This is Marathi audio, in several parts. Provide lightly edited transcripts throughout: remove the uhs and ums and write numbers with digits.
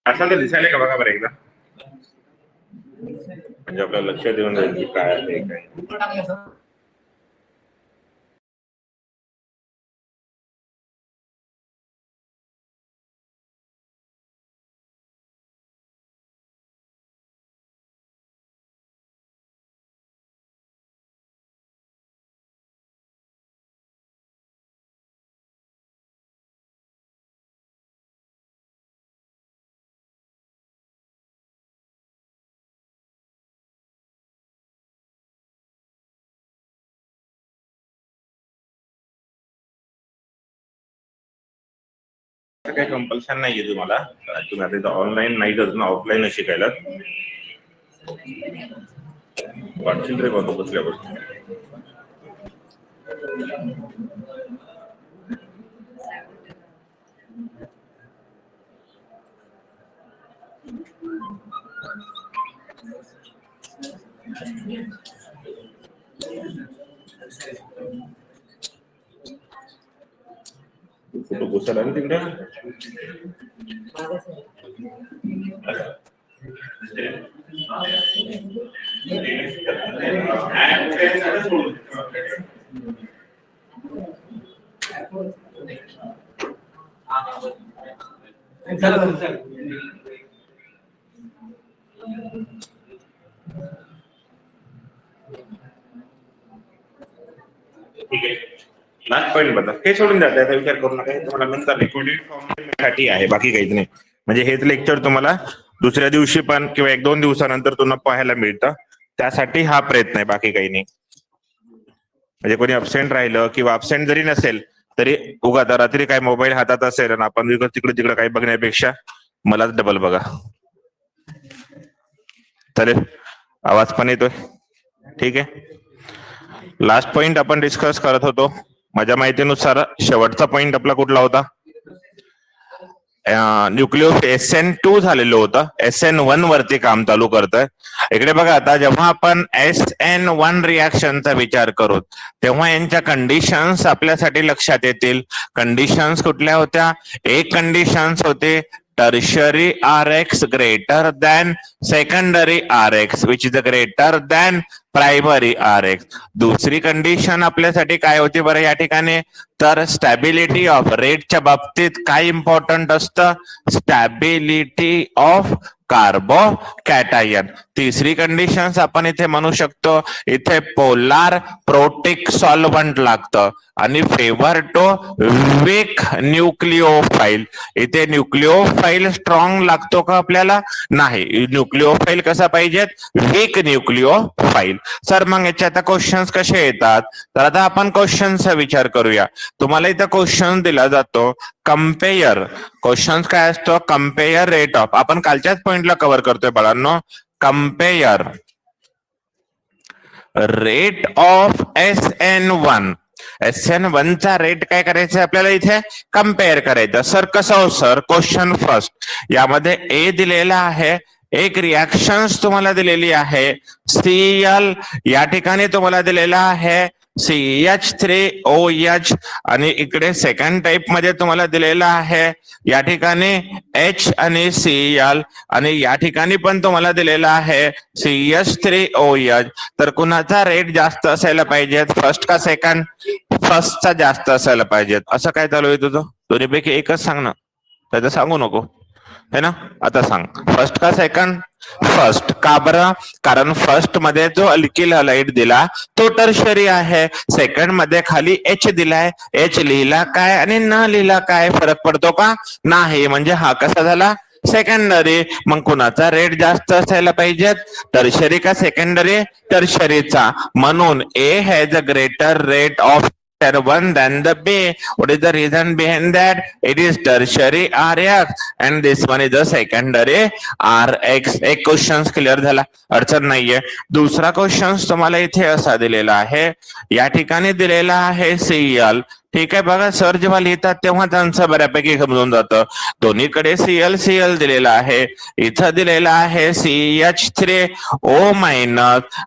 असं तर दिसायला का बघा बरं एकदा, म्हणजे आपल्याला लक्ष देऊन जाईल की काय आहे काय. काही कंपल्शन नाहीये तुम्हाला, तुम्ही आता ऑनलाईन नाही अजून ऑफलाईन शिकायला वाटशील रे बघ बसल्या गोष्टी. फोटो घुसला ना तिकडे. ठीक आहे, लास्ट पॉईंट बघा, हे सोडून द्या, त्याचा विचार करू नका. तुम्हाला नंतर लिक्विडिटी फॉर्मसाठी आहे, बाकी काहीच नाही. म्हणजे हेच लेक्चर तुम्हाला दुसऱ्या दिवशी पण किंवा 1-2 दिवसानंतर तुम्हाला पाहायला मिळतं, त्यासाठी हा प्रयत्न आहे, बाकी काही नाही. म्हणजे कोणी अब्सेंट राहिलं किंवा अब्सेंट जरी नसेल तरी उगा रात्री काय मोबाईल हातात असेल आणि आपण तिकडे तिकडे काही बघण्यापेक्षा मलाच डबल बघा. चालेल, आवाज पण येतोय? ठीक आहे. लास्ट पॉइंट आपण डिस्कस करत होतो, माझ्या माहितीनुसार शेवटचा पॉइंट आपला कुठला होता? न्यूक्लिओ SN2 झालेलं होतं, SN1 वरती काम चालू करतोय. इकडे बघा, आता जेव्हा आपण SN1 रिॲक्शनचा विचार करू तेव्हा यांच्या कंडिशन्स आपल्यासाठी लक्षात येतील. कंडिशन्स कुठल्या होत्या? एक कंडिशन्स होते tertiary RX greater than secondary RX which is greater than primary RX. दुसरी कंडिशन आपल्यासाठी काय होती बरं या ठिकाणी? तर स्टॅबिलिटी ऑफ रेटच्या बाबतीत काय इम्पॉर्टंट असतं? Stability of कार्बो cation. तिसरी कंडिशन आपण इथे म्हणू शकतो, इथे पोलार प्रोटिक सॉल्वंट लागतं आणि फेवर टू वीक न्यूक्लिओफाईल. इथे न्यूक्लिओफाईल स्ट्रॉंग लागतो का आपल्याला? नाही. न्यूक्लिओफाईल कसा पाहिजेत? Weak nucleophile. सर मग याचे आता क्वेश्चन्स कसे येतात? तर आता आपण क्वेश्चनचा विचार करूया. तुम्हाला इथं क्वेश्चन दिला जातो कम्पेअर. क्वेश्चन्स काय असतो? कम्पेअर रेट ऑफ, आपण कालच्याच पॉइंटला कव्हर करतोय बाळांनो. Compare rate of SN1. SN1 चा रेट काय करायचं आपल्याला? इथे कम्पेअर करायचं. सर कसं हो सर? क्वेश्चन फर्स्ट, यामध्ये ए दिलेला आहे, एक रिॲक्शन्स तुम्हाला दिलेली आहे CL, या ठिकाणी तुम्हाला दिलेला आहे CH3OH आणि इकडे सेकंड टाइप मध्ये तुम्हाला दिलेला आहे या ठिकाणी H आणि Cl आणि या ठिकाणी पण तुम्हाला दिलेला आहे CH3OH. तर कुणाचा रेट जास्त असायला पाहिजे? फर्स्ट का सेकंड? फर्स्टचा जास्त असायला पाहिजे. असं काय चालू आहे तुझं? दोन्हीपैकी एकच सांग ना, त्याचं सांगू नको है ना. आता सांग, फर्स्ट का सेकंड? फर्स्ट. का बरं? कारण फर्स्ट मध्ये जो अल्किल हलाइड दिला तो टर्शरी आहे, सेकंड मध्ये खाली H दिलाय. H लिहिला काय आणि न लिहिला काय फरक पडतो का? नाही. म्हणजे हा कसा झाला? सेकंडरी. मग कुणाचा रेट जास्त असायला पाहिजेत? टर्शरी का सेकंडरी? टर्शरीचा. म्हणून A has a greater rate of one than the B. What is the reason behind that? It is tertiary RX and this one is the secondary RX. एक क्वेश्चन क्लिअर झाला, अडचण नाहीये. दुसरा क्वेश्चन तुम्हाला इथे असा दिलेला आहे, या ठिकाणी दिलेला आहे Cl. ठीक आहे. बघा सर जेव्हा लिहितात तेव्हा त्यांचं बऱ्यापैकी समजून जातं. दोन्हीकडे Cl दिलेला आहे, इथं दिलेला आहे CH3O-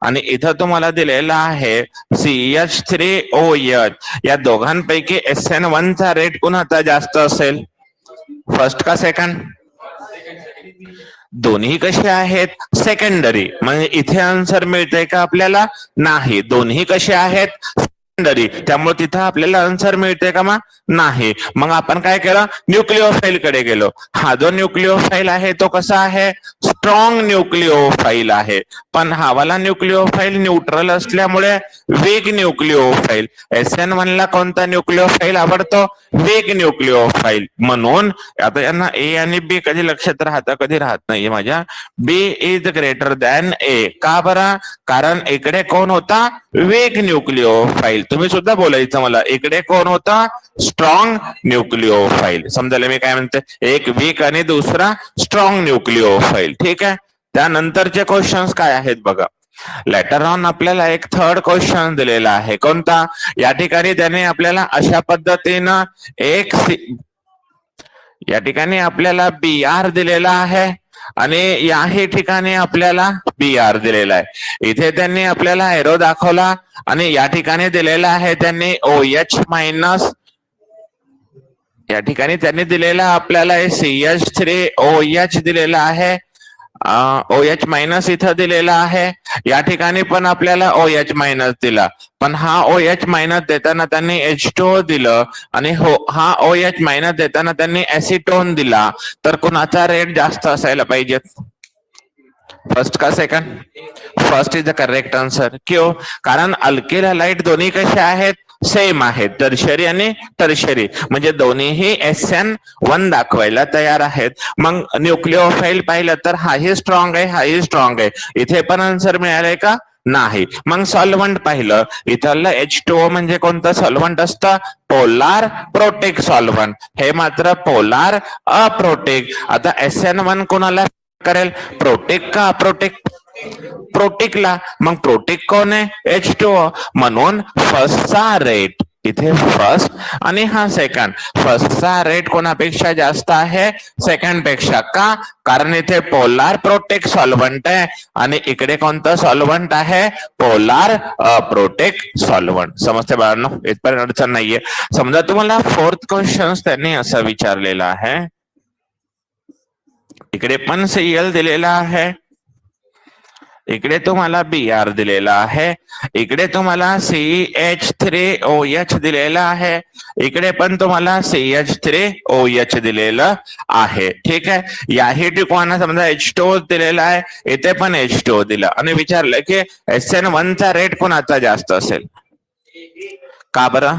आणि इथं तुम्हाला दिलेला आहे CH3OH. या दोघांपैकी SN1 चा रेट कुणाचा जास्त असेल? फर्स्ट का सेकंड? दोन्ही कसे आहेत? सेकंडरी. म्हणजे इथे आन्सर मिळतंय का आपल्याला? नाही. दोन्ही कसे आहेत? सेकंडरी. त्यामुळे तिथं आपल्याला आन्सर मिळते का? मग नाही. मग आपण काय केलं? न्यूक्लिओफाईल कडे गेलो. हा जो न्यूक्लिओफाईल आहे तो कसा आहे? स्ट्रॉंग न्यूक्लिओफाईल आहे. पण हा वाला न्यूक्लिओफाईल न्यूट्रल असल्यामुळे वीक न्यूक्लिओफाईल. SN1 ला कोणता न्यूक्लिओफाईल आवडतो? Weak nucleophile. म्हणून आता यांना ए आणि बी कधी लक्षात राहतं, कधी राहत नाहीये माझ्या. B is greater than A. का बरं? कारण इकडे कोण होता? Weak nucleophile. तुम्ही सुद्धा बोलायचं मला. इकडे कोण होता? Strong nucleophile. समजायला मी काय म्हणते? एक वीक आणि दुसरा स्ट्रॉंग न्यूक्लिओफाईल. ठीक आहे. त्यानंतरचे क्वेश्चन्स काय आहेत बघा. लेटर ऑन आपल्याला एक थर्ड क्वेश्चन दिलेला आहे. कोणता? या ठिकाणी त्याने आपल्याला अशा पद्धतीनं या ठिकाणी आपल्याला BR दिलेला आहे आणि याही ठिकाणी आपल्याला BR दिलेला आहे. इथे त्यांनी आपल्याला एरो दाखवला आणि या ठिकाणी दिलेला आहे त्यांनी OH मायनस. या ठिकाणी त्यांनी दिलेला आपल्याला CH3OH दिलेला आहे. OH मायनस इथं दिलेला आहे. या ठिकाणी पण आपल्याला OH मायनस दिला. पण हा OH मायनस देताना त्यांनी H2O दिलं आणि हा OH मायनस देताना त्यांनी ऍसिटोन दिला. तर कुणाचा रेट जास्त असायला पाहिजे? फर्स्ट का second? First is the correct answer. क्यों? कारण अल्किल हॅलाइड दोन्ही कसे आहेत? सेम आहेत. टर्शरी आणि टर्शरी म्हणजे दोन्हीही SN1 दाखवायला तयार आहेत. मग न्यूक्लिओफाईल पाहिलं तर हाही स्ट्रॉंग आहे, हाही स्ट्रॉंग आहे. इथे पण आन्सर मिळालंय का? नाही. मग सॉल्व्हंट पाहिलं. इथलं H2O म्हणजे कोणतं सॉल्व्हंट असतं? Polar protic solvent. हे मात्र पोलार अप्रोटेक. आता SN1 कोणाला करेल? प्रोटेक का अप्रोटेक? प्रोटेकला. मग प्रोटेक कोण आहे? H2O. म्हणून फर्स्टचा रेट इथे फर्स्ट आणि हा सेकंड. फर्स्टचा रेट कोणापेक्षा जास्त आहे? सेकंड पेक्षा. का? कारण इथे पोलार प्रोटेक सॉल्व्हंट आहे आणि इकडे कोणतं सॉल्व्हंट आहे? Polar aprotic solvent. समजते बाळांनो? इथपर्यंत अडचण नाहीये. समजा तुम्हाला फोर्थ क्वेश्चन त्यांनी असं विचारलेला आहे. इकडे पण Cl दिलेला आहे, इकडे तुम्हाला BR दिलेला आहे, इकडे तुम्हाला CH3OH दिलेला आहे, इकडे पण तुम्हाला CH3OH दिलेलं आहे. ठीक आहे. याही ठिकाणी समजा H2O दिलेला आहे, इथे पण H2O दिला आणि विचारलं की SN1 चा रेट कोणाचा जास्त असेल? का बरं?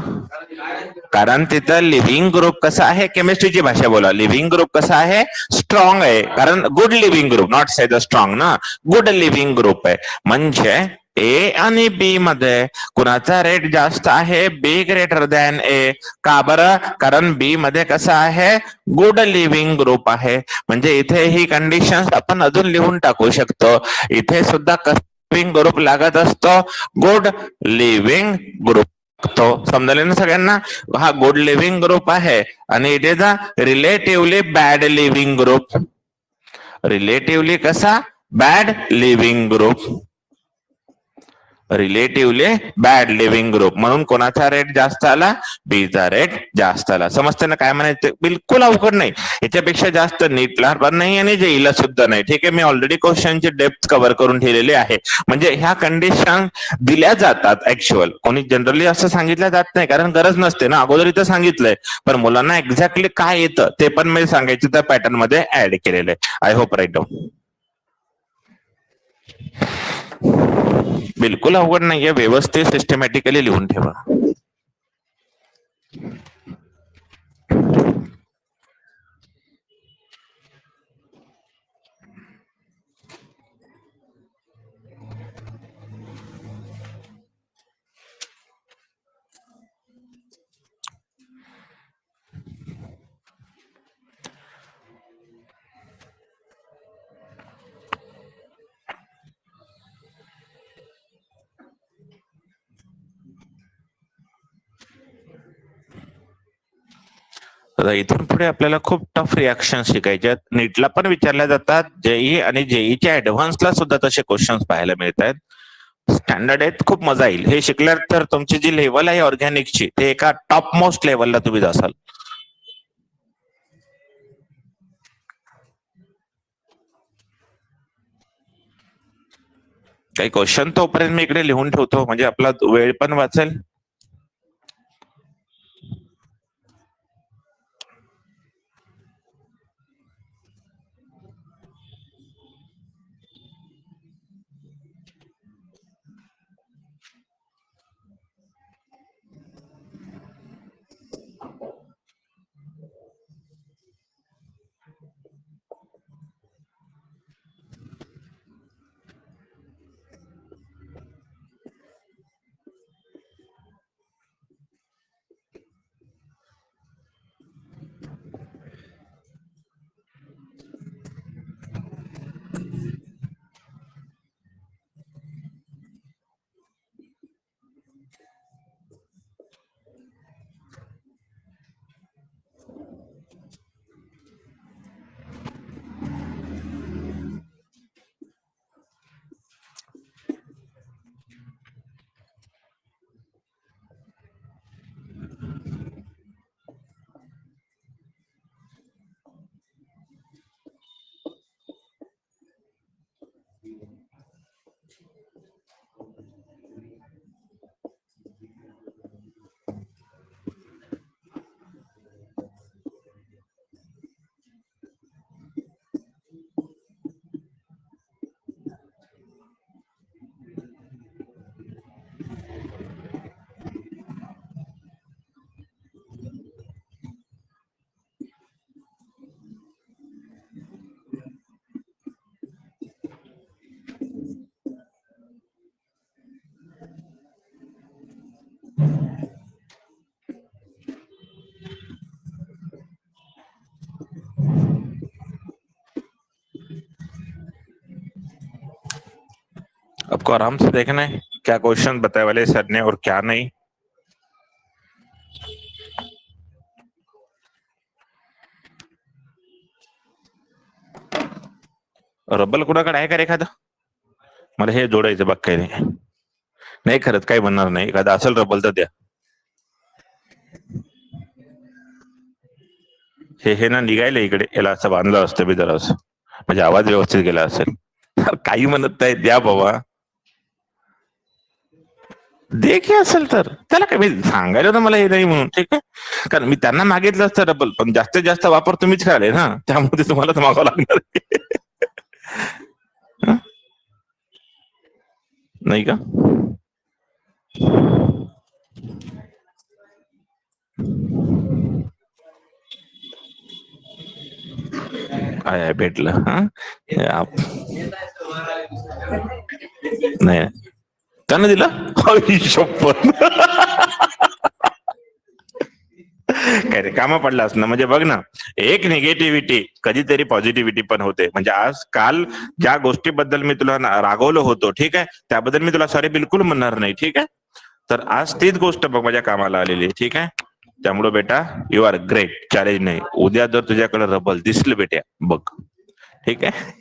कारण तिथं लिव्हिंग ग्रुप कसा आहे? केमिस्ट्रीची भाषा बोला. लिव्हिंग ग्रुप कसा आहे? स्ट्रॉंग आहे. कारण good living group, not say the strong ना, गुड लिव्हिंग ग्रुप आहे. म्हणजे ए आणि बी मध्ये कुणाचा रेट जास्त आहे? Be greater than A. का बरं? कारण बी मध्ये कसं आहे? गुड लिव्हिंग ग्रुप आहे. म्हणजे इथे ही कंडिशन आपण अजून लिहून टाकू शकतो. इथे सुद्धा लिव्हिंग ग्रुप लागत असतो, गुड लिव्हिंग ग्रुप. तो समजले ना सगळ्यांना? हा गुड लिव्हिंग ग्रुप आहे आणि it is a relatively bad leaving group. Relatively कसा? Bad leaving group. Relatively bad leaving group. म्हणून कोणाचा रेट जास्त आला? बीचा रेट जास्त आला. समजते ना काय म्हणायचं? बिलकुल अवघड नाही. याच्यापेक्षा जास्त नीटला पण नाही आणि जेईला सुद्धा नाही. ठीक आहे. मी ऑलरेडी क्वेश्चनची डेप्थ कव्हर करून ठेवलेली आहे. म्हणजे ह्या कंडिशन दिल्या जातात ऍक्च्युअल. कोणी जनरली असं सांगितलं जात नाही कारण गरज नसते ना. अगोदर इथं सांगितलंय पण मुलांना एक्झॅक्टली काय येतं ते पण मी सांगायचं त्या पॅटर्न मध्ये ऍड केलेलं आहे. I hope write down. बिलकुल अवघड नाहीये. व्यवस्थित सिस्टमॅटिकली लिहून ठेवा. इथून पुढे आपल्याला खूप टफ रिॲक्शन शिकायचे. नीटला पण विचारल्या जातात, जेई आणि जेईच्या ऍडव्हान्सला सुद्धा तसे क्वेश्चन्स पाहायला मिळत आहेत. स्टँडर्ड आहेत. खूप मजा येईल हे शिकल्यावर. तर तुमची जी लेवल आहे ऑर्गॅनिकची ते एका टॉप मोस्ट लेवलला तुम्ही जासाल. काही क्वेश्चन तोपर्यंत मी इकडे लिहून ठेवतो, म्हणजे आपला वेळ पण वाचेल. आपको आराम से देखना है क्या क्वेश्चन बताए वाले सर ने और क्या नहीं. रब्बल कुणाकडे आहे का रे एखादं? मला हे जोडायचं बघ. काही नाही, नाही खरंच काही बनणार नाही. एखादं असेल रब्बल तर द्या. हे ना निघायला इकडे, याला असं बांधलं असतं मी जरा असं, म्हणजे आवाज व्यवस्थित गेला असेल. काही म्हणत नाही, द्या बाबा. दे की असेल तर त्याला काय, मी सांगायला ना मला हे नाही म्हणून, ठीक आहे. कारण मी त्यांना मागितलं असतं डबल, पण जास्तीत जास्त वापर तुम्हीच कराले ना, त्यामुळे तुम्हाला तर मागावं लागणार. हं? नाही का? काय आहे भेटलं? हा, नाही त्यानं दिलं. आई शपथ. काय रे कामा पडलास ना, म्हणजे बघ ना, एक निगेटिव्हिटी कधीतरी पॉझिटिव्हिटी पण होते. म्हणजे आज काल ज्या गोष्टीबद्दल मी तुला रागवलं होतो, ठीक आहे, त्याबद्दल मी तुला सॉरी बिलकुल म्हणणार नाही, ठीक आहे. तर आज तीच गोष्ट बघ माझ्या कामाला आलेली आहे, ठीक आहे. त्यामुळे बेटा यू आर ग्रेट. चॅलेंज नाही. उद्या जर तुझ्याकडे रबल दिसलं बेटा बघ, ठीक आहे.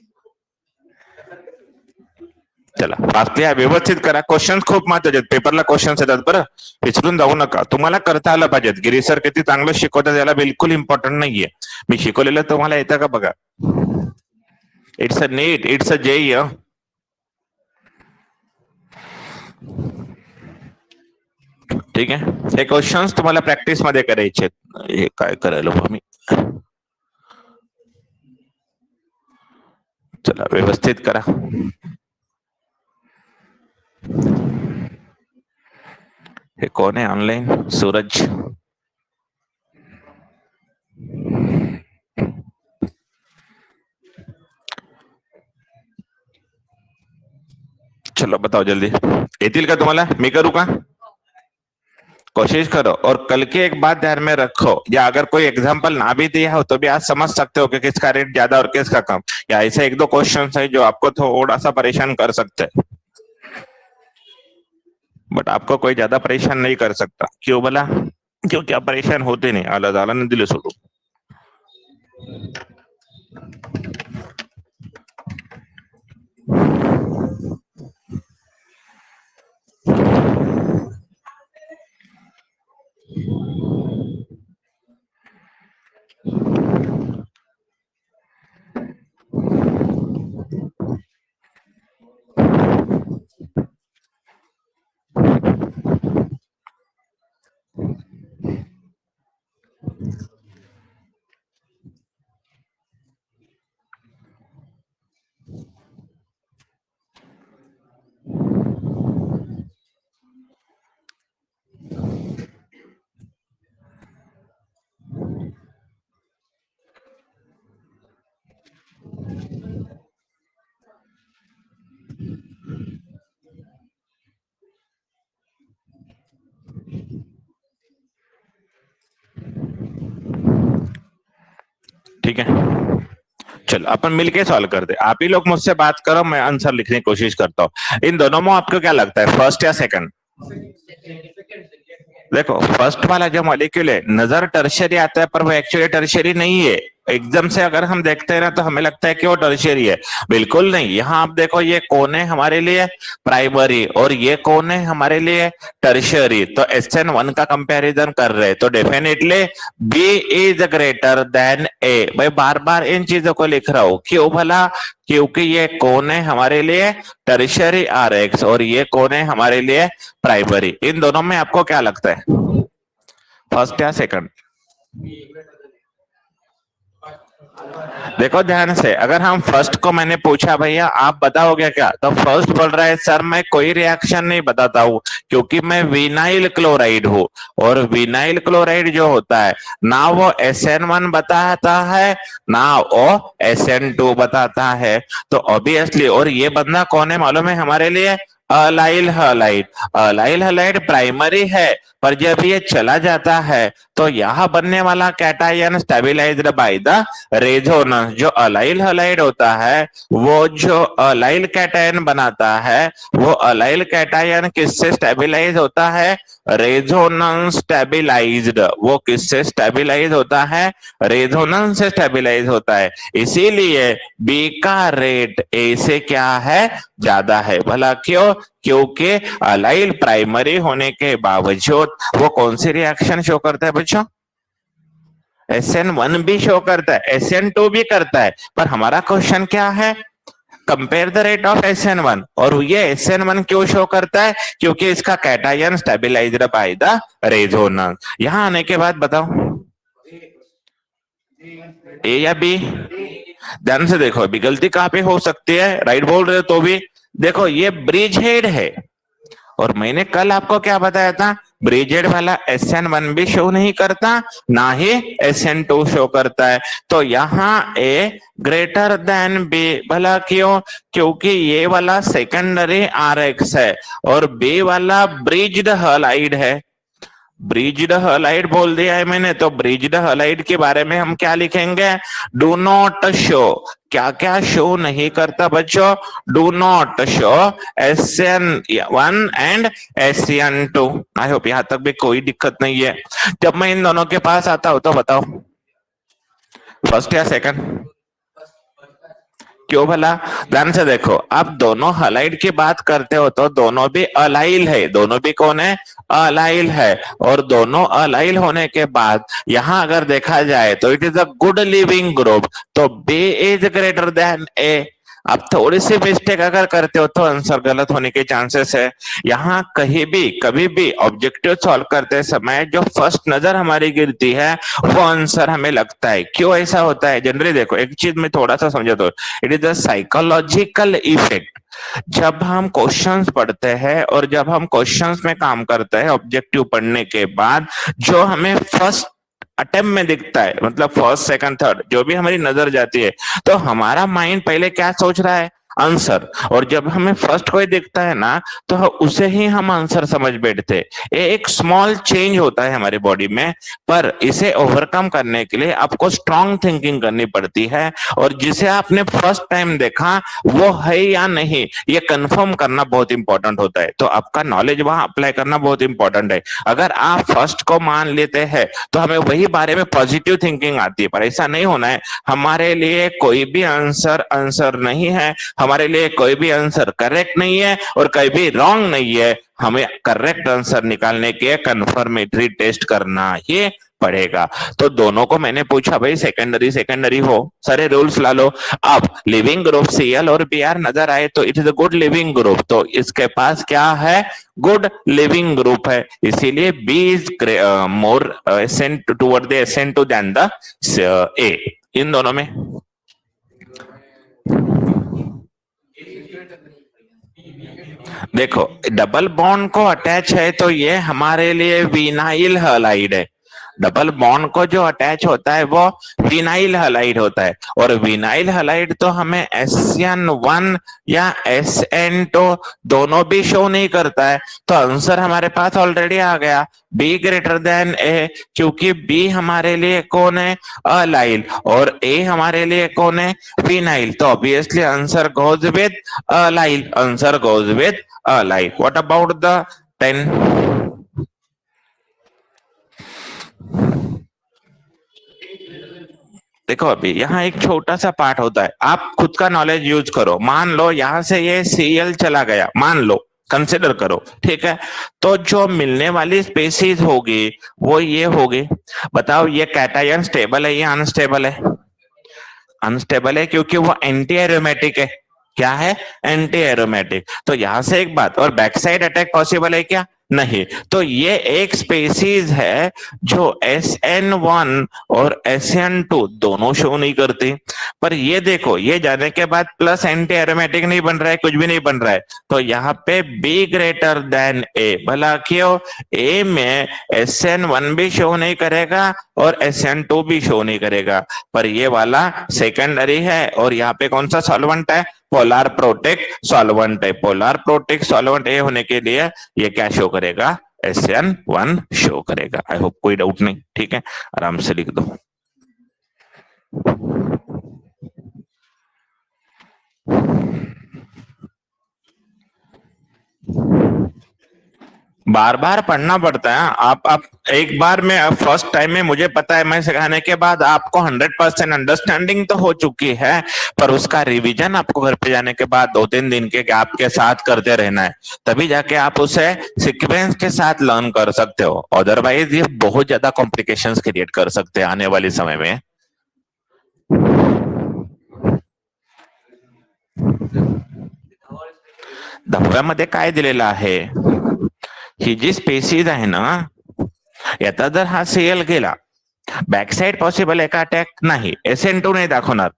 चला फास्ट लिहा, व्यवस्थित करा. क्वेश्चन खूप महत्वाचे आहेत, पेपरला क्वेश्चन्स येतात बरं, विसरून जाऊ नका. तुम्हाला करता आलं पाहिजेत. गिरी सर किती चांगलं शिकवतात याला बिलकुल इम्पॉर्टंट नाहीये. मी शिकवलेलं तुम्हाला येतं का बघा. It's a NEET, it's a JEE. ठीक आहे, हे क्वेश्चन्स तुम्हाला प्रॅक्टिस मध्ये करायचे. हे काय करायला बा मी. चला व्यवस्थित करा. हे कोण आहे ऑनलाईन? सूरज. चलो बताओ जल्दी, येतील का तुम्हाला? मी करू का? कोशिश करो, और कल की एक बात ध्यान में रखो, या अगर कोई एग्जाम्पल ना भी दिया हो तो भी आज समझ सकते हो कि किसका रेट ज्यादा और किसका कम, या ऐसे एक दो क्वेश्चन है जो आपको थोड़ा सा परेशान कर सकते हैं, बट आपको कोई ज्यादा परेशान नहीं कर सकता. क्यों बोला? क्योंकि आप परेशान होते नहीं. अल्लाह ताला ने दिले सोडून. ठीक है, चलो अपन मिलके सॉल्व करते। आप ही लोग मुझसे बात करो, मैं आंसर लिखने की कोशिश करता हूँ। इन दोनों में आपको क्या लगता है, फर्स्ट या सेकंड? देखो फर्स्ट वाला जो मॉलिक्यूल है नजर टर्शियरी आता है, पर वो एक्चुअली टर्शियरी नहीं है। एकदम से अगर हम देखते हैं ना तो हमें लगता है कि वो टर्शियरी है, बिल्कुल नहीं। यहाँ आप देखो ये कौन है हमारे लिए, प्राइमरी, और ये कौन है हमारे लिए, टर्शियरी। तो SN1 का कंपैरिजन कर रहे हैं, तो definitely B is greater than A. भाई बार बार इन चीजों को लिख रहा हूं, क्यों भला? क्योंकि ये कौन है हमारे लिए, टर्शियरी RX, और ये कौन है हमारे लिए, प्राइमरी। इन दोनों में आपको क्या लगता है, फर्स्ट या सेकंड? देखो ध्यान से, अगर हम फर्स्ट को मैंने पूछा भैया आप बताओगे क्या, तो फर्स्ट बोल रहा है सर मैं कोई रिएक्शन नहीं बताता हूँ क्योंकि मैं विनाइल क्लोराइड हूँ। और विनाइल क्लोराइड जो होता है ना वो SN1 बताता है ना वो SN2 बताता है, तो ऑब्वियसली। और ये बंदा कौन है मालूम है हमारे लिए, allyl halide. Allyl halide primary है, पर जब ये चला जाता है तो यहां बनने वाला cation stabilized by the resonance. जो अलाइल हलाइड होता है वो जो अलाइल कैटायन बनाता है, वो अलाइल कैटायन किससे स्टेबलाइज होता है, रेजोनेंस स्टेबलाइज्ड। वो किससे स्टेबलाइज होता है, रेजोनेंस से स्टेबलाइज होता है। इसीलिए बी का रेट ए से क्या है, ज्यादा है। भला क्यों? क्योंकि अलाइल प्राइमरी होने के बावजूद वो कौन सी रिएक्शन शो करता है बच्चों, SN1 भी शो करता है, SN2 भी करता है। पर हमारा क्वेश्चन क्या है, compare the rate of SN1। और ये SN1 क्यों शो करता है, क्योंकि इसका cation stabilized by the resonance. यहां आने के बाद बताओ ए या बी? ध्यान से देखो, अभी गलती कहां पे हो सकती है, राइट बोल रहे हो तो भी। देखो ये ब्रिज हेड है, और मैंने कल आपको क्या बताया था, ब्रिज हेड वाला SN1 भी शो नहीं करता, ना ही SN2 शो करता है। तो यहाँ ए ग्रेटर देन बी। भला क्यों? क्योंकि ये वाला सेकेंडरी RX है और बी वाला ब्रिज्ड हलाइड है। ब्रिज्ड हलाइड बोल दिया है मैंने, तो ब्रिज्ड हलाइड के बारे में हम क्या लिखेंगे, डू नॉट शो। क्या क्या शो नहीं करता बच्चों, do not show SN1 end SN2। I hope यहां तक भी कोई दिक्कत नहीं है। जब मैं इन दोनों के पास आता हूं तो बताओ फर्स्ट या सेकंड? क्यों भला? ध्यान से देखो, आप दोनों हलाइड की बात करते हो तो दोनों भी अलाइल है। दोनों भी कौन है, अलाइल है। और दोनों अलाइल होने के बाद यहां अगर देखा जाए तो it is a good leaving group, तो बी इज ग्रेटर देन ए। आप थोड़ी सी मिस्टेक अगर करते हो तो आंसर गलत होने के चांसेस है। यहाँ कहीं भी कभी भी ऑब्जेक्टिव सॉल्व करते समय जो फर्स्ट नजर हमारी गिरती है वो आंसर हमें लगता है। क्यों ऐसा होता है, जनरली देखो एक चीज में थोड़ा सा समझो तो, it is a psychological effect. जब हम क्वेश्चंस पढ़ते हैं और जब हम क्वेश्चंस में काम करते हैं ऑब्जेक्टिव पढ़ने के बाद, जो हमें फर्स्ट अटेम्प्ट में दिखता है, मतलब फर्स्ट सेकंड थर्ड जो भी हमारी नजर जाती है, तो हमारा माइंड पहले क्या सोच रहा है, आंसर। और जब हमें फर्स्ट कोई दिखता है ना तो उसे ही हम आंसर समझ बैठते। ये एक स्मॉल चेंज होता है हमारी बॉडी में, पर इसे ओवरकम करने के लिए आपको स्ट्रॉन्ग थिंकिंग करनी पड़ती है। और जिसे आपने फर्स्ट टाइम देखा वो है या नहीं ये कंफर्म करना बहुत इंपॉर्टेंट होता है। तो आपका नॉलेज वहां अप्लाई करना बहुत इंपॉर्टेंट है। अगर आप फर्स्ट को मान लेते हैं तो हमें वही बारे में पॉजिटिव थिंकिंग आती है, पर ऐसा नहीं होना है। हमारे लिए कोई भी आंसर नहीं है, हमारे लिए कोई भी आंसर करेक्ट नहीं है और कोई भी रॉन्ग नहीं है। हमें करेक्ट आंसर निकालने के कंफर्मेटरी टेस्ट करना ही पड़ेगा। तो दोनों को मैंने पूछा भाई सेकेंडरी हो, सारे रूल्स ला लो। अब लिविंग ग्रुप Cl और Br नजर आए तो it is a good leaving group, तो इसके पास क्या है, गुड लिविंग ग्रुप है। इसीलिए B is more SN toward the SN2 than the A। इन दोनों में देखो डबल बॉन्ड को अटैच है तो ये हमारे लिए विनाइल हलाइड है। डबल बॉन्ड को जो अटैच होता है वो विनाइल हलाइड होता है, और विनाइल हलाइड तो हमें SN1 या SN2 दोनों भी शो नहीं करता है। तो आंसर हमारे पास ऑलरेडी आ गया, बी ग्रेटर देन ए, क्योंकि बी हमारे लिए कौन है, अलाइल, और ए हमारे लिए कौन है, विनाइल। तो ऑब्वियसली आंसर गोज विद अलाइल, आंसर गोज विद अलाइल। What about the 10? देखो अभी यहाँ एक छोटा सा पार्ट होता है, आप खुद का नॉलेज यूज करो। मान लो यहाँ से ये Cl चला गया, मान लो, कंसिडर करो, ठीक है। तो जो मिलने वाली स्पेसीज होगी वो ये होगी। बताओ ये कैटायन स्टेबल है या अनस्टेबल है? अनस्टेबल है, क्योंकि वो एंटी एरोमेटिक है। क्या है? Anti aromatic. तो यहां से एक बात, और बैक साइड अटैक पॉसिबल है क्या? नहीं। तो ये एक स्पेसीज है जो SN1 और SN2 दोनों शो नहीं करती। पर ये देखो, ये जाने के बाद प्लस एंटी एरोमेटिक नहीं बन रहा है, कुछ भी नहीं बन रहा है। तो यहाँ पे बी ग्रेटर देन ए, भला क्यों? ए में SN1 भी शो नहीं करेगा और SN2 भी शो नहीं करेगा, पर ये वाला सेकेंडरी है। और यहाँ पे कौन सा सॉल्वेंट है? पोलर प्रोटिक सॉल्वेंट है। पोलर प्रोटिक सॉल्वेंट ए होने के लिए ये क्या शो करेगा? SN1 शो करेगा। आई होप कोई डाउट नहीं, ठीक है, आराम से लिख दो। बार बार पढ़ना पड़ता है। आप एक बार में, फर्स्ट टाइम में मुझे पता है, मैं सिखाने के बाद आपको 100% अंडरस्टैंडिंग तो हो चुकी है, पर उसका रिवीजन आपको घर पे जाने के बाद 2-3 दिन के गैप के साथ करते रहना है, तभी जाके आप उसे सीक्वेंस के साथ लर्न कर सकते हो। अदरवाइज ये बहुत ज्यादा कॉम्प्लिकेशंस क्रिएट कर सकते हैं आने वाले समय में। दहाव्यामध्ये काय दिलेलं आहे? ही जी स्पेसीज आहे ना, याचा जर हा Cl गेला, बॅक साइड पॉसिबल आहे का अटॅक? नाही, SN2 नाही दाखवणार।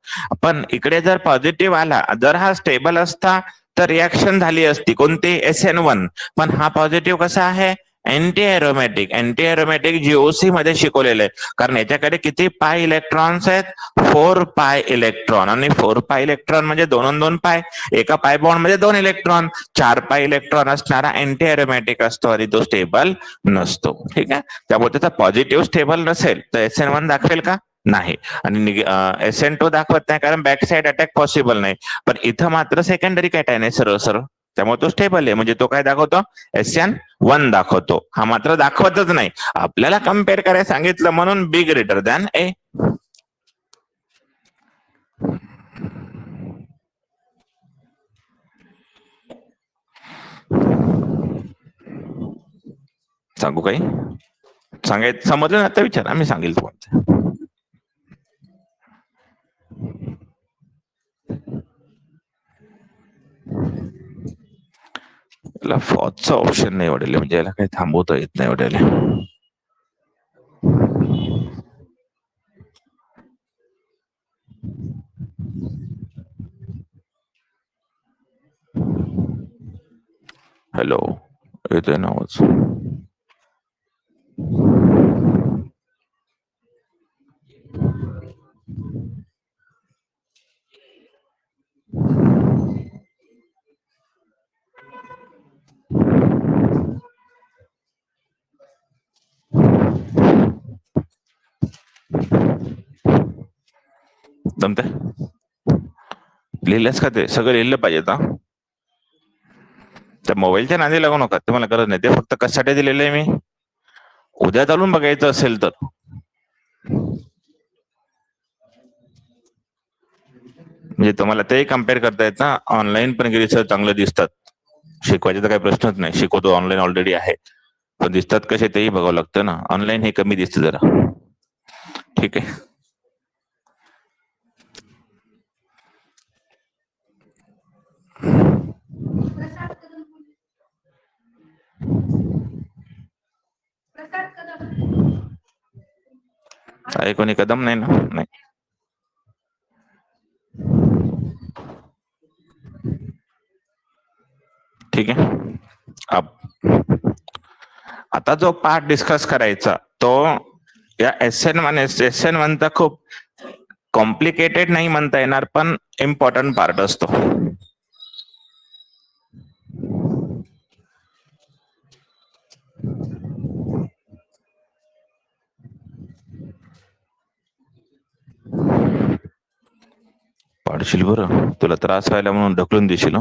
पण इकडे जर पॉझिटिव्ह आला, जर हा स्टेबल असता तर रिएक्शन झाली असती, कोणती? SN1। पण हा पॉझिटिव्ह कसा आहे? अँटी एरोमॅटिक। अँटी एरोमॅटिक GOC मध्ये शिकवलेलं आहे, कारण याच्याकडे किती पाय इलेक्ट्रॉन्स आहेत? 4 पाय इलेक्ट्रॉन, आणि 4 पाय इलेक्ट्रॉन म्हणजे 2-2 पाय, एका पाय बॉन्ड मध्ये 2 इलेक्ट्रॉन, 4 पाय इलेक्ट्रॉन असणारा अँटी एरोमॅटिक असतो आणि तो स्टेबल नसतो, ठीक आहे। त्यामुळे त्याचा पॉझिटिव्ह स्टेबल नसेल तर SN1 दाखवेल का? नाही, आणि SN2 दाखवत नाही, कारण बॅक साइड अटॅक पॉसिबल नाही। पण इथं मात्र सेकंडरी कॅटायन आहे सरळ सरळ, त्यामुळे तो स्टेबल आहे, म्हणजे तो काय दाखवतो? SN1 दाखवतो। हा मात्र दाखवतच नाही, आपल्याला कम्पेअर करायला सांगितलं म्हणून बी ग्रेटर दॅन ए। सांगू काही? सांगायचं समजलं ना? आता विचार, आम्ही सांगेल तुम्हाला। याला फॉजचा ऑप्शन नाही वाढले, म्हणजे याला काही थांबवता येत नाही वाढले। हॅलो, येतोय ना आवाज? जमतंय? लिहिलंस का? ते सगळं लिहिलं पाहिजे आता। त्या मोबाईलच्या नादी लागू नका, तुम्हाला गरज नाही, ते फक्त कशासाठी दिलेलं आहे मी, उद्या चालून बघायचं असेल तर। म्हणजे तुम्हाला ते कम्पेअर करता येत ना, ऑनलाईन पण रिसर्च चांगलं दिसतात, शिकवायचा तर काही प्रश्नच नाही, शिकवतो ऑनलाईन ऑलरेडी आहे, पण दिसतात कसे तेही बघावं लागतं ना। ऑनलाईन हे कमी दिसतं जरा, ठीक आहे। आहे कोणी कदम? नाही ना? नाही, ठीक आहे। अब आता जो पार्ट डिस्कस करायचा तो या SN1 तर खूप कॉम्प्लिकेटेड नाही म्हणता येणार, पण इम्पॉर्टंट पार्ट असतो. पाडशील बरं, तुला त्रास व्हायला म्हणून ढकलून देशील.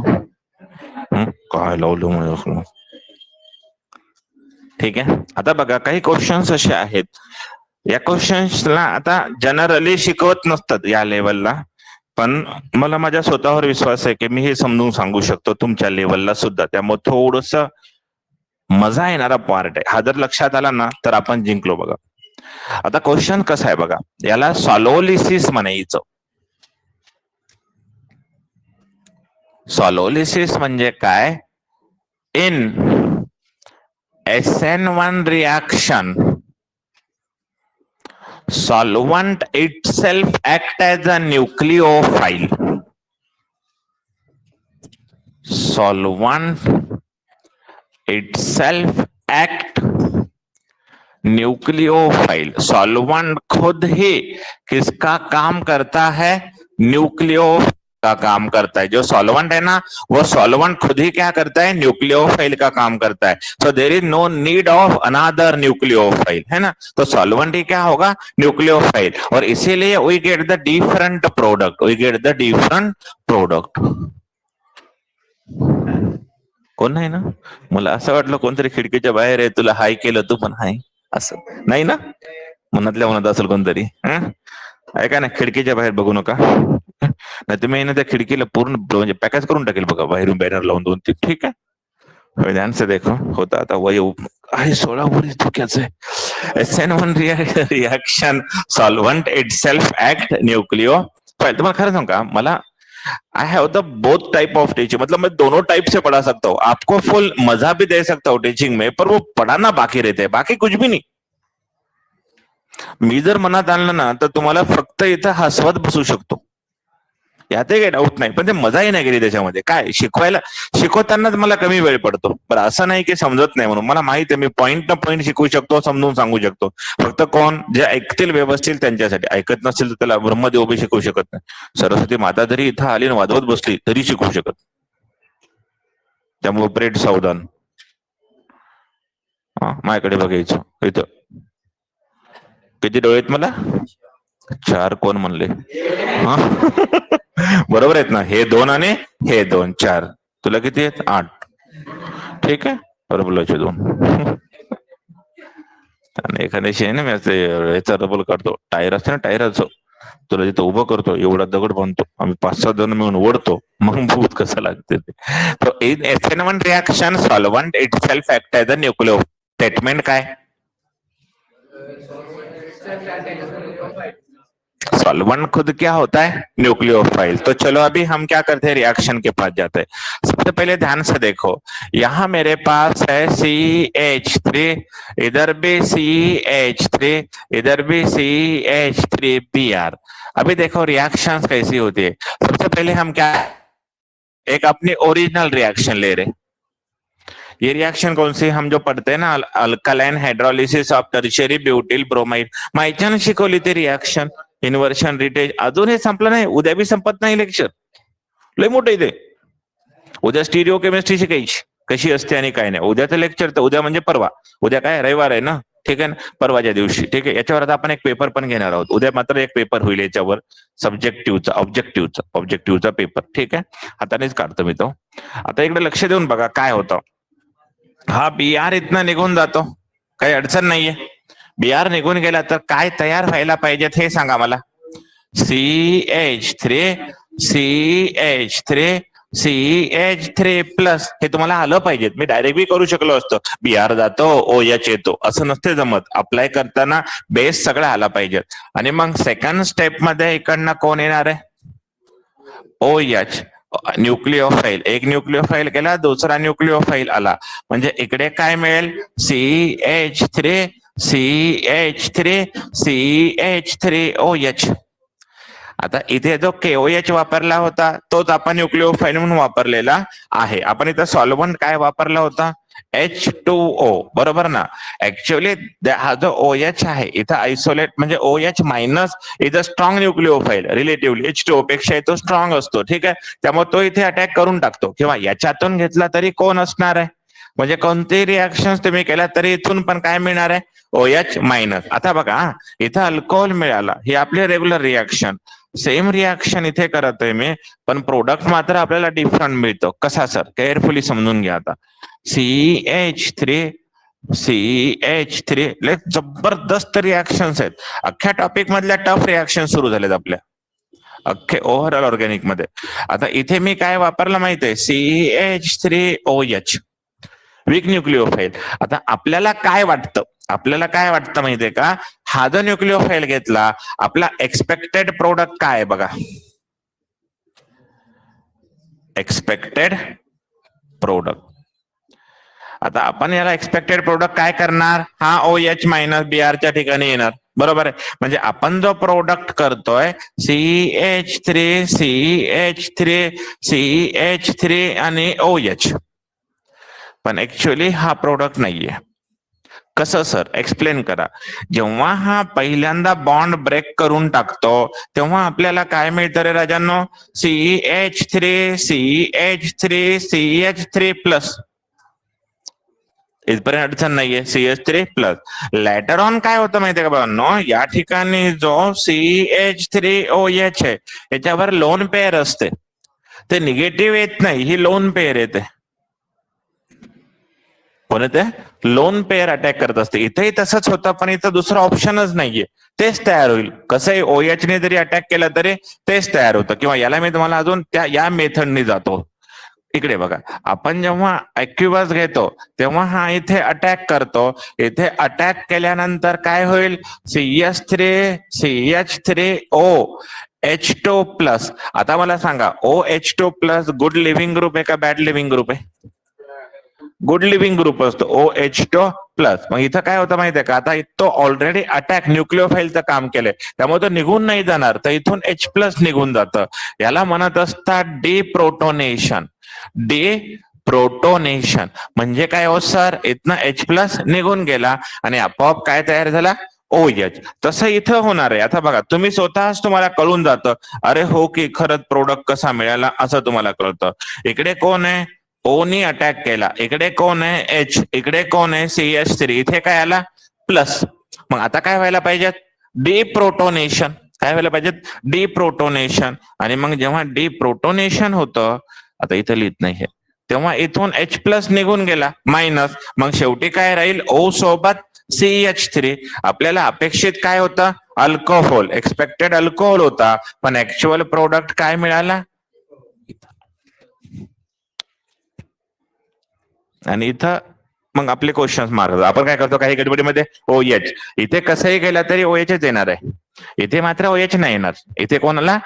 काय लावलं म्हणून. ठीक आहे, आता बघा काही क्वेश्चन्स असे आहेत, या क्वेश्चन्सला आता जनरली शिकवत नसतात या लेवलला, पण मला माझ्या स्वतःवर विश्वास आहे की मी हे समजून सांगू शकतो तुमच्या लेवलला सुद्धा. त्यामुळे थोडस मजा येणारा पार्ट आहे. हा जर लक्षात आला ना तर आपण जिंकलो. बघा आता क्वेश्चन कसा आहे बघा, याला सॉलोलिसिस म्हणायचं. सॉलोलिसिस म्हणजे काय? In SN1 reaction, solvent itself act as a nucleophile. Solvent itself act nucleophile. Solvent खुद ही किसका काम करता है? न्यूक्लियोफाइल का काम करता है. जो सॉल्वेंट है ना, वो सॉल्वेंट खुद ही क्या करता है? न्यूक्लियोफाइल का काम करता है. So there is no need of another nucleophile, है ना. तो सॉल्वेंट ही क्या होगा? न्यूक्लियोफाइल. और इसीलिए we get the different product. We get the different product. कोण नाही ना? मला असं वाटलं कोणतरी खिडकीच्या बाहेर आहे, तुला हाय केलं तू पण हाय, असं नाही ना? मनातल्या मनात असेल कोणतरी. ऐका ना, खिडकीच्या बाहेर बघू नका, नाही तुम्ही ना त्या खिडकीला पूर्ण म्हणजे पॅकेज करून टाकेल बघा, बाहेरून बॅनर लावून 2-3. ठीक आहे, ध्यान से देखो. होता आता वय आहे 16 वर्ष धोक्याचं आहे. SN1 reaction solvent itself act nucleo. तुम्हाला खरं सांगू का, मला I have the both type of teaching, मतलब मैं दोनों टाइप से पढ़ा सकता हूँ. आपको फुल मजा भी दे सकता हूँ टीचिंग में, पर वो पढ़ाना बाकी रहते हैं, बाकी कुछ भी नहीं. मी जर मनात आणलं ना तर तुम्हाला फक्त इथं हसवत बसू शकतो, यातही काही डाऊट नाही. पण ते मजाही नाही गेली त्याच्यामध्ये. काय शिकवतानाच मला कमी वेळ पडतो. पण असं नाही की समजत नाही म्हणून, मला माहिती आहे मी पॉईंट ना पॉईंट शिकवू शकतो, समजून सांगू शकतो. फक्त कोण जे ऐकतील व्यवस्थित त्यांच्यासाठी, ऐकत नसेल तर त्याला ब्रह्मदेव बी शिकवू शकत नाही. सरस्वती माता जरी इथं आली आणि वाजवत बसली तरी शिकवू शकत. त्यामुळे ब्रेड सावधान. माझ्याकडे बघायचं. इथं किती डोळे आहेत मला? 4. कोण म्हणले? बरोबर आहेत ना, हे 2 आणि हे 2, 4. तुला किती आहेत? 8. ठीक आहे, बरोबर 2. आणि एखाद्याशी आहे ना, मी याचा डबल करतो, टायर असते ना, टायराचं, तुला जिथं उभं करतो एवढा दगड बांधतो, आम्ही 5-6 जण मिळून ओढतो, मग भूत कसं लागते ते. तो SN1 reaction solvent itself act as अ न्यूक्लियो. स्टेटमेंट काय? सॉल्वेंट खुद क्या होता है? न्यूक्लियोफाइल. तो चलो अभी हम क्या करते हैं, रिएक्शन के पास जाते हैं. सबसे पहले ध्यान से देखो, यहां मेरे पास है CH3, इधर भी CH3, इधर भी CH3Br. अभी देखो रिएक्शंस कैसी होती है. सबसे पहले हम क्या, एक अपनी ओरिजिनल रिएक्शन ले रहे. ये रिएक्शन कौन सी? हम जो पढ़ते हैं ना, alkaline hydrolysis of tertiary butyl bromide. माहिती शिकवली ती रिएक्शन, इन्व्हर्शन रिटेज. अजून हे संपलं नाही, उद्या बी संपत नाही लेक्चर, लय मोठं इथे. उद्या स्टिरिओ केमिस्ट्री शिकायची कशी असते आणि काय नाही. उद्याचं लेक्चर तर उद्या म्हणजे परवा, उद्या काय रविवार आहे ना, ठीक आहे ना, परवाच्या दिवशी. ठीक आहे, याच्यावर आता आपण एक पेपर पण घेणार आहोत. उद्या मात्र एक पेपर होईल याच्यावर, सब्जेक्टिव्हचा ऑब्जेक्टिव्हचा पेपर. ठीक आहे, हातानेच काढतो मी तो. आता इकडे लक्ष देऊन बघा काय होतं. हा BR इथनं निघून जातो, काही अडचण नाहीये. BR निघून गेला तर काय तयार व्हायला पाहिजेत हे सांगा मला. CH3 CH3 CH3 प्लस, हे तुम्हाला आलं पाहिजेत. मी डायरेक्ट बी करू शकलो असतो, BR जातो OH येतो, असं नसते जमत. अप्लाय करताना बेस सगळं आला पाहिजे. आणि मग सेकंड स्टेप मध्ये इकडनं कोण येणार आहे? OH nucleophile. एक न्यूक्लियोफाइल केला, दुसरा न्यूक्लियोफाइल आला, म्हणजे इकडे काय मिळेल? CH3 CH3 CH3OH. आता इथे जो KOH वापरला होता तोच आपण न्यूक्लियोफाइल म्हणून वापरलेला आहे. आपण इथं सॉल्व्हंट काय वापरला होता? H2O, बरोबर ना. ऍक्च्युअली हा जो OH आहे इथं आयसोलेट म्हणजे OH मायनस इथं स्ट्रॉंग न्यूक्लिओफाईल रिलेटिव्हली H2O पेक्षा तो स्ट्रॉंग असतो, ठीक आहे. त्यामुळे तो इथे अटॅक करून टाकतो. किंवा याच्यातून घेतला तरी कोण असणार आहे, म्हणजे कोणतेही रिॲक्शन तुम्ही केला तरी इथून पण काय मिळणार आहे, OH मायनस. आता बघा इथं अल्कोहोल मिळाला, ही आपली रेग्युलर रिॲक्शन. सेम रिॲक्शन इथे करतोय मी, पण प्रोडक्ट मात्र आपल्याला डिफरंट मिळतो. कसा सर, केअरफुली समजून घ्या. आता CH3 जबरदस्त रिॲक्शन्स आहेत. अख्ख्या टॉपिक मधल्या टफ रिॲक्शन सुरू झालेत आपल्या अख्खे ओव्हरऑल ऑर्गॅनिक मध्ये. आता इथे मी काय वापरलं माहितीये, CH3OH, वीक न्यूक्लिओफाईल. आता आपल्याला काय वाटतं माहितीये का, हा जो न्यूक्लिओफाईल घेतला आपला एक्सपेक्टेड प्रोडक्ट काय आहे बघा, एक्सपेक्टेड प्रोडक्ट. आता आपण याला एक्सपेक्टेड प्रोडक्ट काय करणार, हा OH मायनस Br च्या ठिकाणी येणार, बरोबर आहे. म्हणजे आपण जो प्रोडक्ट करतोय CH3 आणि OH, पण ऍक्च्युअली हा प्रोडक्ट नाहीये. कसं सर, एक्सप्लेन करा. जेव्हा हा पहिल्यांदा बॉन्ड ब्रेक करून टाकतो तेव्हा आपल्याला काय मिळतं रे राजांनो, CH3 प्लस. इथपर्यंत अडचण नाहीये, CH3 प्लस. लॅटर ऑन काय होतं माहितीये का बाबांनो, या ठिकाणी जो CH3OH आहे याच्यावर लोन पेअर असते, ते निगेटिव्ह येत नाही, ही लोन पेअर येते. पण ते लोन पेअर अटॅक करत असते. इथेही तसंच होतं, पण इथं दुसरं ऑप्शनच नाहीये, तेच तयार होईल. कसंही OH ने जरी अटॅक केला तरी तेच तयार होतं. किंवा याला मी तुम्हाला अजून या मेथडनी जातो. इकडे बघा, आपण जेव्हा ऍक्युबस घेतो तेव्हा हा इथे अटॅक करतो. इथे अटॅक केल्यानंतर काय होईल, CH3OH2 प्लस. आता मला सांगा, OH2 plus good living group आहे का बॅड लिव्हिंग ग्रुप आहे? गुड लिव्हिंग ग्रुप असतो OH2 प्लस. मग इथं काय होतं माहितीये का, आता तो ऑलरेडी अटॅक न्यूक्लिओफाईलचं काम केलंय, त्यामुळे तो निघून नाही जाणार, तर इथून H प्लस निघून जातं. याला म्हणत असतात डिप्रोटोनेशन. डिप्रोटोनेशन म्हणजे काय हो सर, इथनं H प्लस निघून गेला आणि आपोआप काय तयार झाला, OH. तसं इथं होणार आहे. आता बघा, तुम्ही स्वतःच तुम्हाला कळून जातं, अरे हो की खरंच प्रोडक्ट कसा मिळाला असं तुम्हाला कळतं. इकडे कोण आहे, O नी अटॅक केला, इकडे कोण आहे H, इकडे कोण आहे CH3, इथे काय आला प्लस. मग आता काय व्हायला पाहिजे, डिप्रोटोनेशन. काय व्हायला पाहिजे, डिप्रोटोनेशन. आणि मग जेव्हा डिप्रोटोनेशन होतं, आता इथं लिहित नाहीये, तेव्हा इथून H प्लस निघून गेला मायनस. मग शेवटी काय राहील, O सोबत CH3. आपल्याला अपेक्षित काय होतं, अल्कोहोल, एक्सपेक्टेड अल्कोहोल होता, पण ऍक्च्युअल प्रोडक्ट काय मिळाला. आणि इथं मग आपले क्वेश्चन मार्क. आपण काय करतो काही गडबडीमध्ये OH, इथे कसंही गेला तरी OH येणार आहे, इथे मात्र OH नाही येणार. इथे कोणाला,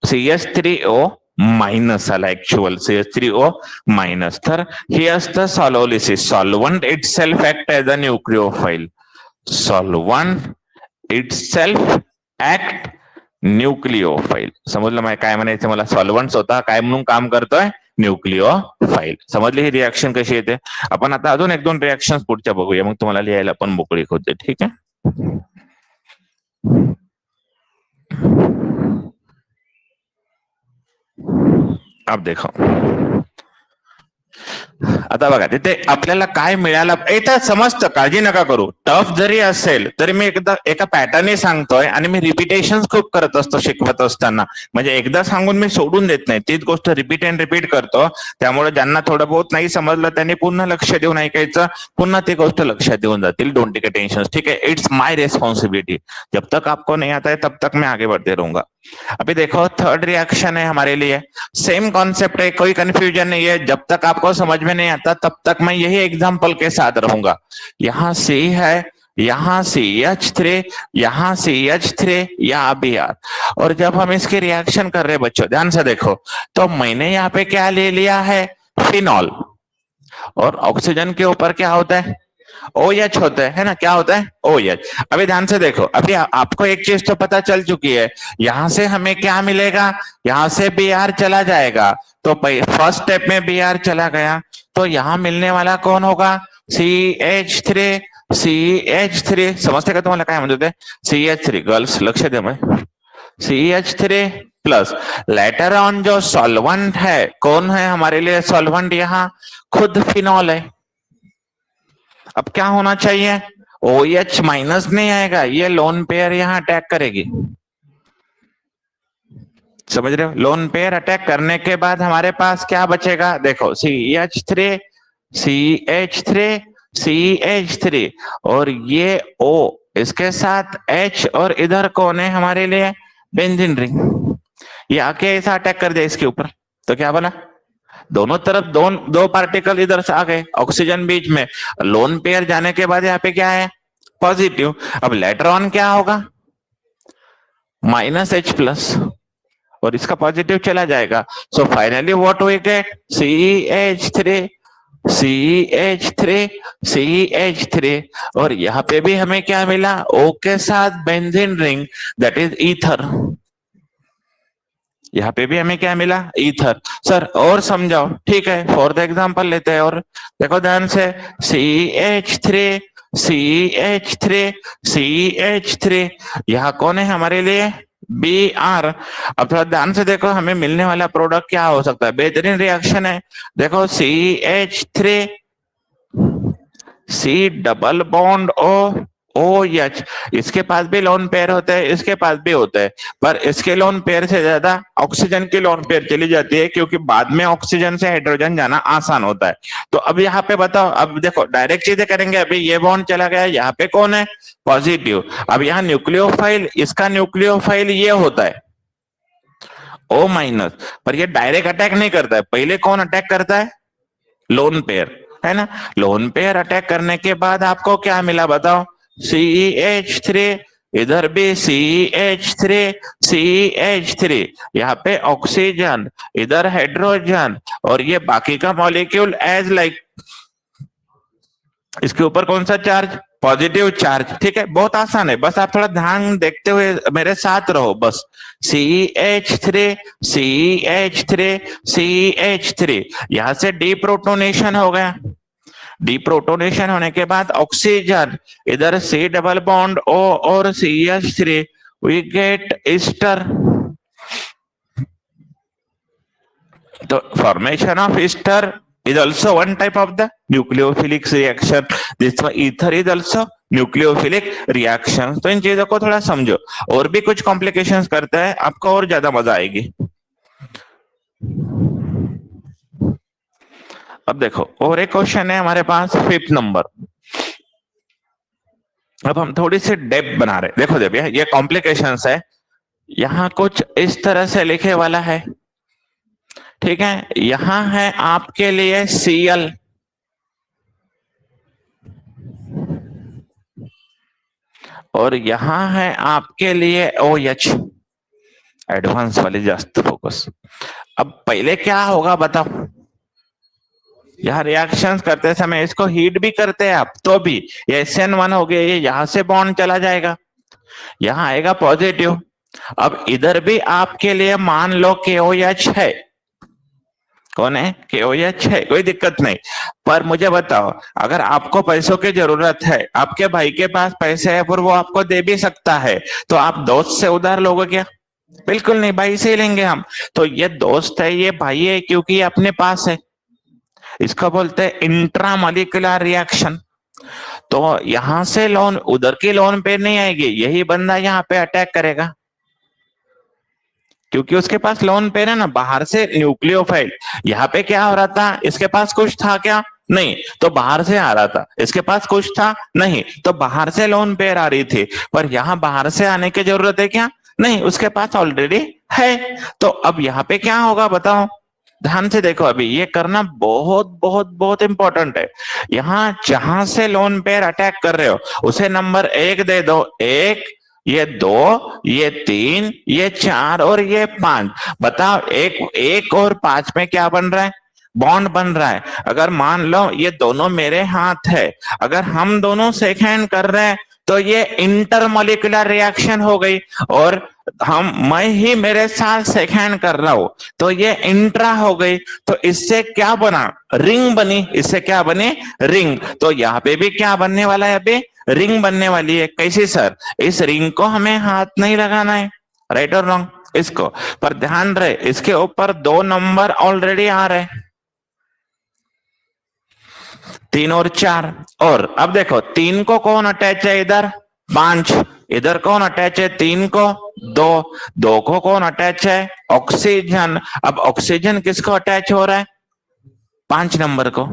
CH3O मायनस आला, ऍक्च्युअल CH3O मायनस. तर हे असतं solvolysis. Solvent itself act as a nucleophile. Solvent itself act nucleophile. समजलं काय म्हणायचं मला, सॉल्वंट स्वतः काय म्हणून काम करतोय, न्यूक्लिओफाईल. समजली ही रिॲक्शन कशी येते. आपण आता अजून 1-2 रिॲक्शन पुढच्या बघूया, मग तुम्हाला लिहायला पण मोकळीक होते, ठीक आहे. अब देखो, आता बघा तिथे आपल्याला काय मिळालं, इथं समजतं, काळजी नका करू. टफ जरी असेल तरी मी एकदा एका पॅटर्नने सांगतोय आणि मी रिपिटेशन खूप करत असतो शिकवत असताना. म्हणजे एकदा सांगून मी सोडून देत नाही, तीच गोष्ट रिपीट अँड रिपीट करतो. त्यामुळे ज्यांना थोडं बहुत नाही समजलं त्यांनी पुन्हा लक्ष देऊन ऐकायचं, पुन्हा ती गोष्ट लक्षात देऊन जातील. डोंट टेक टेंशन, ठीक है, इट्स माय रिस्पॉन्सिबिलिटी. जब तक आपको नहीं आता है तब तक मैं आगे बढ़ते रहूंगा. अभी देखो, थर्ड रिएक्शन है हमारे लिए, सेम कॉन्सेप्ट है, कोई कंफ्यूजन नहीं है. जब तक आपको समझ में नहीं आता तब तक मैं यही एग्जांपल के साथ रहूंगा. यहाँ C है, यहाँ CH3, यहाँ CH3 या Br. और जब हम इसके रिएक्शन कर रहे बच्चों, ध्यान से देखो, तो मैंने यहाँ पे क्या ले लिया है, फिनॉल. और ऑक्सीजन के ऊपर क्या होता है, OH होता है ना, क्या होता है OH। अभी ध्यान से देखो, अभी आपको एक चीज तो पता चल चुकी है, यहां से हमें क्या मिलेगा, यहां से Br चला जाएगा, तो फर्स्ट स्टेप में Br चला गया, तो यहां मिलने वाला कौन होगा, CH3। CH3 समझते का तुम्हाला काय म्हणत होते, CH3 गर्ल्स लक्ष दे मैं, CH3 प्लस लेटर ऑन जो सॉल्वेंट है, कौन है हमारे लिए सॉल्वेंट, यहाँ खुद फिनॉल है। अब क्या होना चाहिए, OH माइनस नहीं आएगा, ये लोन पेयर यहाँ अटैक करेगी, समझ रहे हो, लोन पेयर अटैक करने के बाद हमारे पास क्या बचेगा, देखो CH3 CH3 CH3 और ये O इसके साथ H और इधर कौन है हमारे लिए बेंजीन रिंग, ये आके ऐसा अटैक कर दिया इसके ऊपर, तो क्या बना, दोनों तरफ दो पार्टिकल इधर से आ गए, ऑक्सीजन बीच में, लोन पेयर जाने के बाद यहाँ पे क्या है पॉजिटिव। अब लेटर ऑन क्या होगा -H प्लस, और इसका पॉजिटिव चला जाएगा, so finally what we get CH3 CH3 CH3, और यहाँ पे भी हमें क्या मिला, O के साथ benzene ring that is ether, यहाँ पे भी हमें क्या मिला ईथर। सर और समझाओ, ठीक है फोर्थ एग्जांपल लेते हैं, और देखो ध्यान से CH3 CH3 CH3, यहाँ कौन है हमारे लिए Br। अब थोड़ा ध्यान से देखो, हमें मिलने वाला प्रोडक्ट क्या हो सकता है, बेहतरीन रिएक्शन है, देखो CH3 C double bond OH, इसके पास भी लोन पेयर होता है, इसके पास भी होता है, पर इसके लोन पेयर से ज्यादा ऑक्सीजन की लोन पेयर चली जाती है, क्योंकि बाद में ऑक्सीजन से हाइड्रोजन जाना आसान होता है। तो अब यहाँ पे बताओ, अब देखो डायरेक्ट चीजें करेंगे, अभी ये बॉन्ड चला गया, यहाँ पे कौन है पॉजिटिव, अब यहाँ न्यूक्लियोफाइल, इसका न्यूक्लियोफाइल ये होता है O माइनस, पर ये डायरेक्ट अटैक नहीं करता है, पहले कौन अटैक करता है लोन पेयर, है ना, लोन पेयर अटैक करने के बाद आपको क्या मिला बताओ, CH3, इधर भी CH3 CH3, यहाँ पे ऑक्सीजन, इधर हाइड्रोजन, और ये बाकी का मॉलिक्यूल एज लाइक, इसके ऊपर कौन सा चार्ज पॉजिटिव चार्ज, ठीक है, बहुत आसान है, बस आप थोड़ा ध्यान देखते हुए मेरे साथ रहो बस। CH3 CH3 CH3, यहां से डीप्रोटोनेशन हो गया, डीप्रोटोनेशन होने के बाद ऑक्सीजन, इधर C डबल बॉन्ड O और CH3, वी गेट ईस्टर, तो formation of Easter is also one type of the nucleophilic reaction, this ether is also nucleophilic reaction। तो इन चीजों को थोड़ा समझो, और भी कुछ कॉम्प्लिकेशंस करता है, आपको और ज्यादा मजा आएगी। अब देखो और एक क्वेश्चन है हमारे पास 5th नंबर, अब हम थोड़ी सी डेप्थ बना रहे, देखो देखिए ये कॉम्प्लिकेशंस है, यहाँ कुछ इस तरह से लिखे वाला है, ठीक है, यहां है आपके लिए Cl, और यहां है आपके लिए OH, एडवांस वाली जास्त फोकस। अब पहले क्या होगा बताओ, यहाँ रिएक्शंस करते समय इसको हीट भी करते हैं आप, तो भी ये SN1 हो गया, ये यहां से बॉन्ड चला जाएगा, यहां आएगा पॉजिटिव। अब इधर भी आपके लिए मान लो KOH है, कौन है KOH है, कोई दिक्कत नहीं, पर मुझे बताओ अगर आपको पैसों की जरूरत है, आपके भाई के पास पैसे है पर वो आपको दे भी सकता है, तो आप दोस्त से उधार लोगे क्या, बिल्कुल नहीं, भाई से ही लेंगे हम, तो ये दोस्त है, ये भाई है, क्योंकि ये अपने पास है, इसको बोलते हैं इंट्रामोलिकुलर रिएक्शन। तो यहां से लोन, उधर की लोन पे नहीं आएगी, यही बंदा यहाँ पे अटैक करेगा, क्योंकि उसके पास लोन पेयर है ना, बाहर से न्यूक्लियोफाइल, यहाँ पे क्या हो रहा था, इसके पास कुछ था क्या, नहीं, तो बाहर से आ रहा था, इसके पास कुछ था नहीं, तो बाहर से लोन पेयर आ रही थी, पर यहाँ बाहर से आने की जरूरत है क्या, नहीं, उसके पास ऑलरेडी है। तो अब यहाँ पे क्या होगा बताओ, ध्यान से देखो, अभी ये करना बहुत बहुत बहुत इंपॉर्टेंट है, यहाँ जहां से लोन पेयर अटैक कर रहे हो उसे नंबर 1 दे दो, 1, ये 2, ये 3, ये 4 और ये 5, बताओ 1 और 5 में क्या बन रहा है, बॉन्ड बन रहा है। अगर मान लो ये दोनों मेरे हाथ है, अगर हम दोनों शेक हैंड कर रहे हैं तो ये इंटरमोलिकुलर रिएक्शन हो गई, और मैं ही मेरे साथ शेक हैंड कर रहा हूं तो ये इंट्रा हो गई। तो इससे क्या बना, रिंग बनी। इससे क्या बनी, रिंग। तो यहाँ पे भी क्या बनने वाला है, अभी रिंग बनने वाली है। कैसी सर, इस रिंग को हमें हाथ नहीं लगाना है, राइट और रॉन्ग इसको, पर ध्यान रहे इसके ऊपर 2 नंबर ऑलरेडी आ रहे, 3 और 4। और अब देखो 3 को कौन अटैच है इधर, 5, इधर कौन अटैच है 3 को, 2 को कौन अटैच है, ऑक्सीजन। अब ऑक्सीजन किसको अटैच हो रहा है, 5 नंबर को।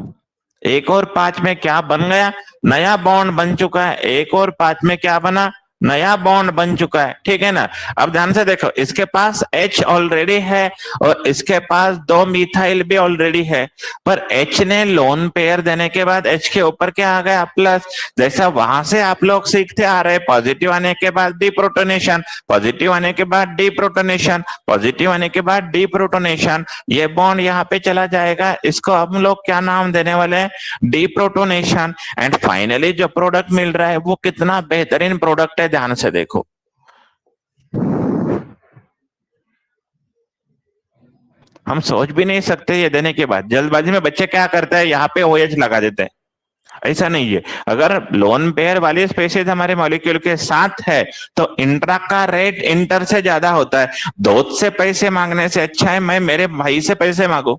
1 और 5 में क्या बन गया, नया बॉन्ड बन चुका है। 1 और 5 में क्या बना, नया बॉन्ड बन चुका है, ठीक है ना। अब ध्यान से देखो, इसके पास H ऑलरेडी है और इसके पास 2 मिथाइल भी ऑलरेडी है, पर H ने लोन पेयर देने के बाद H के ऊपर क्या आ गया, प्लस। जैसा वहां से आप लोग सीखते आ रहे, पॉजिटिव आने के बाद डीप्रोटोनेशन, पॉजिटिव आने के बाद डीप्रोटोनेशन, पॉजिटिव आने के बाद डीप्रोटोनेशन, ये बॉन्ड यहाँ पे चला जाएगा। इसको हम लोग क्या नाम देने वाले हैं, डीप्रोटोनेशन। एंड फाइनली जो प्रोडक्ट मिल रहा है वो कितना बेहतरीन प्रोडक्ट है, ध्यान से देखो। हम सोच भी नहीं सकते ये देने के बाद, जल्दबाजी में बच्चे क्या करते हैं, यहाँ पे OH लगा देते हैं। ऐसा नहीं है, अगर लोन पेयर वाली स्पेसीज हमारे मॉलिक्यूल के साथ है तो इंट्रा का रेट इंटर से ज्यादा होता है। दोस्त से पैसे मांगने से अच्छा है मैं मेरे भाई से पैसे मांगू,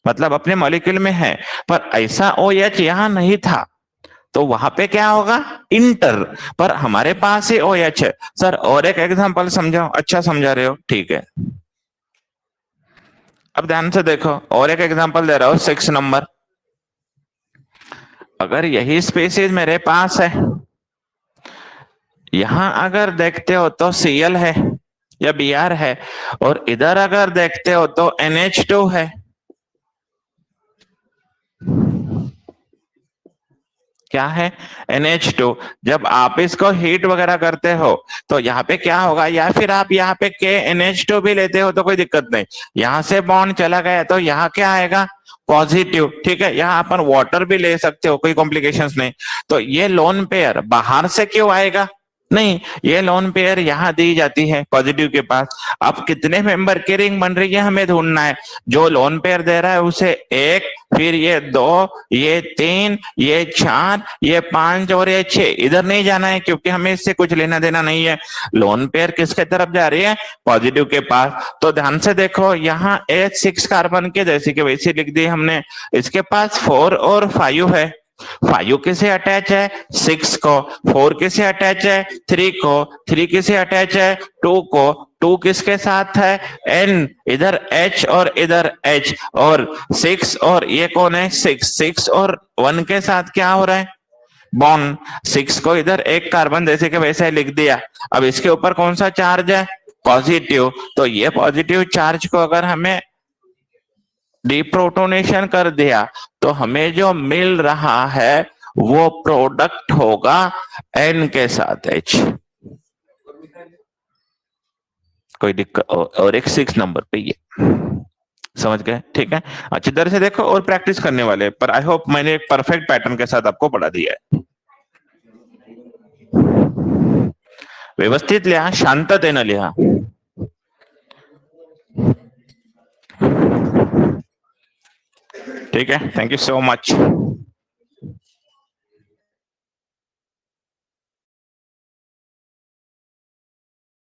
मतलब अपने मॉलिक्यूल में है। पर ऐसा OH यहाँ नहीं था, तो वहां पे क्या होगा, इंटर। पर हमारे पास ही OH है। सर और एक एग्जांपल समझाओ, अच्छा समझा रहे हो, ठीक है। अब ध्यान से देखो, और एक एग्जांपल दे रहा हूं, 6 नंबर। अगर यही स्पीसीज मेरे पास है, यहां अगर देखते हो तो Cl है या Br है, और इधर अगर देखते हो तो NH2 है। क्या है, NH2। जब आप इसको हीट वगैरह करते हो तो यहाँ पे क्या होगा, या फिर आप यहाँ पे KNH2 भी लेते हो तो कोई दिक्कत नहीं। यहाँ से बॉन्ड चला गया तो यहाँ क्या आएगा, पॉजिटिव, ठीक है। यहाँ अपन वाटर भी ले सकते हो, कोई कॉम्प्लिकेशंस नहीं। तो ये लोन पेयर बाहर से क्यों आएगा, नहीं, ये लोन पेयर यहाँ दी जाती है पॉजिटिव के पास। अब कितने मेंबर की रिंग बन रही है हमें ढूंढना है। जो लोन पेयर दे रहा है उसे 1, फिर ये 2, ये 3, ये 4, ये 5 और ये 6। इधर नहीं जाना है क्योंकि हमें इससे कुछ लेना देना नहीं है। लोन पेयर किसके तरफ जा रही है, पॉजिटिव के पास। तो ध्यान से देखो, यहाँ H6 कार्बन के जैसे कि वैसे लिख दी हमने, इसके पास 4 और 5 है। 5 किसे अटैच है, 6 को। 4 किसे अटैच है, 3 को। 3 किसे अटैच है, 2 को। 2 किसके साथ है, N, इधर H और इधर H। और 6 और ये कौन है, 6 और 1 के साथ क्या हो रहा है, बॉन्ड। 6 को इधर एक कार्बन जैसे कि वैसे लिख दिया। अब इसके ऊपर कौन सा चार्ज है, पॉजिटिव। तो ये पॉजिटिव चार्ज को अगर हमें डिप्रोटोनेशन कर दिया तो हमें जो मिल रहा है वो प्रोडक्ट होगा N के साथ H। कोई दिक्कत, और एक 6 नंबर पे ये समझ गए, ठीक है। अच्छी तरह से देखो और प्रैक्टिस करने वाले, पर आई होप मैंने एक परफेक्ट पैटर्न के साथ आपको पढ़ा दिया है। व्यवस्थित लिहा, शांततेनं लिहा। ठीक है, थैंक यू सो मच।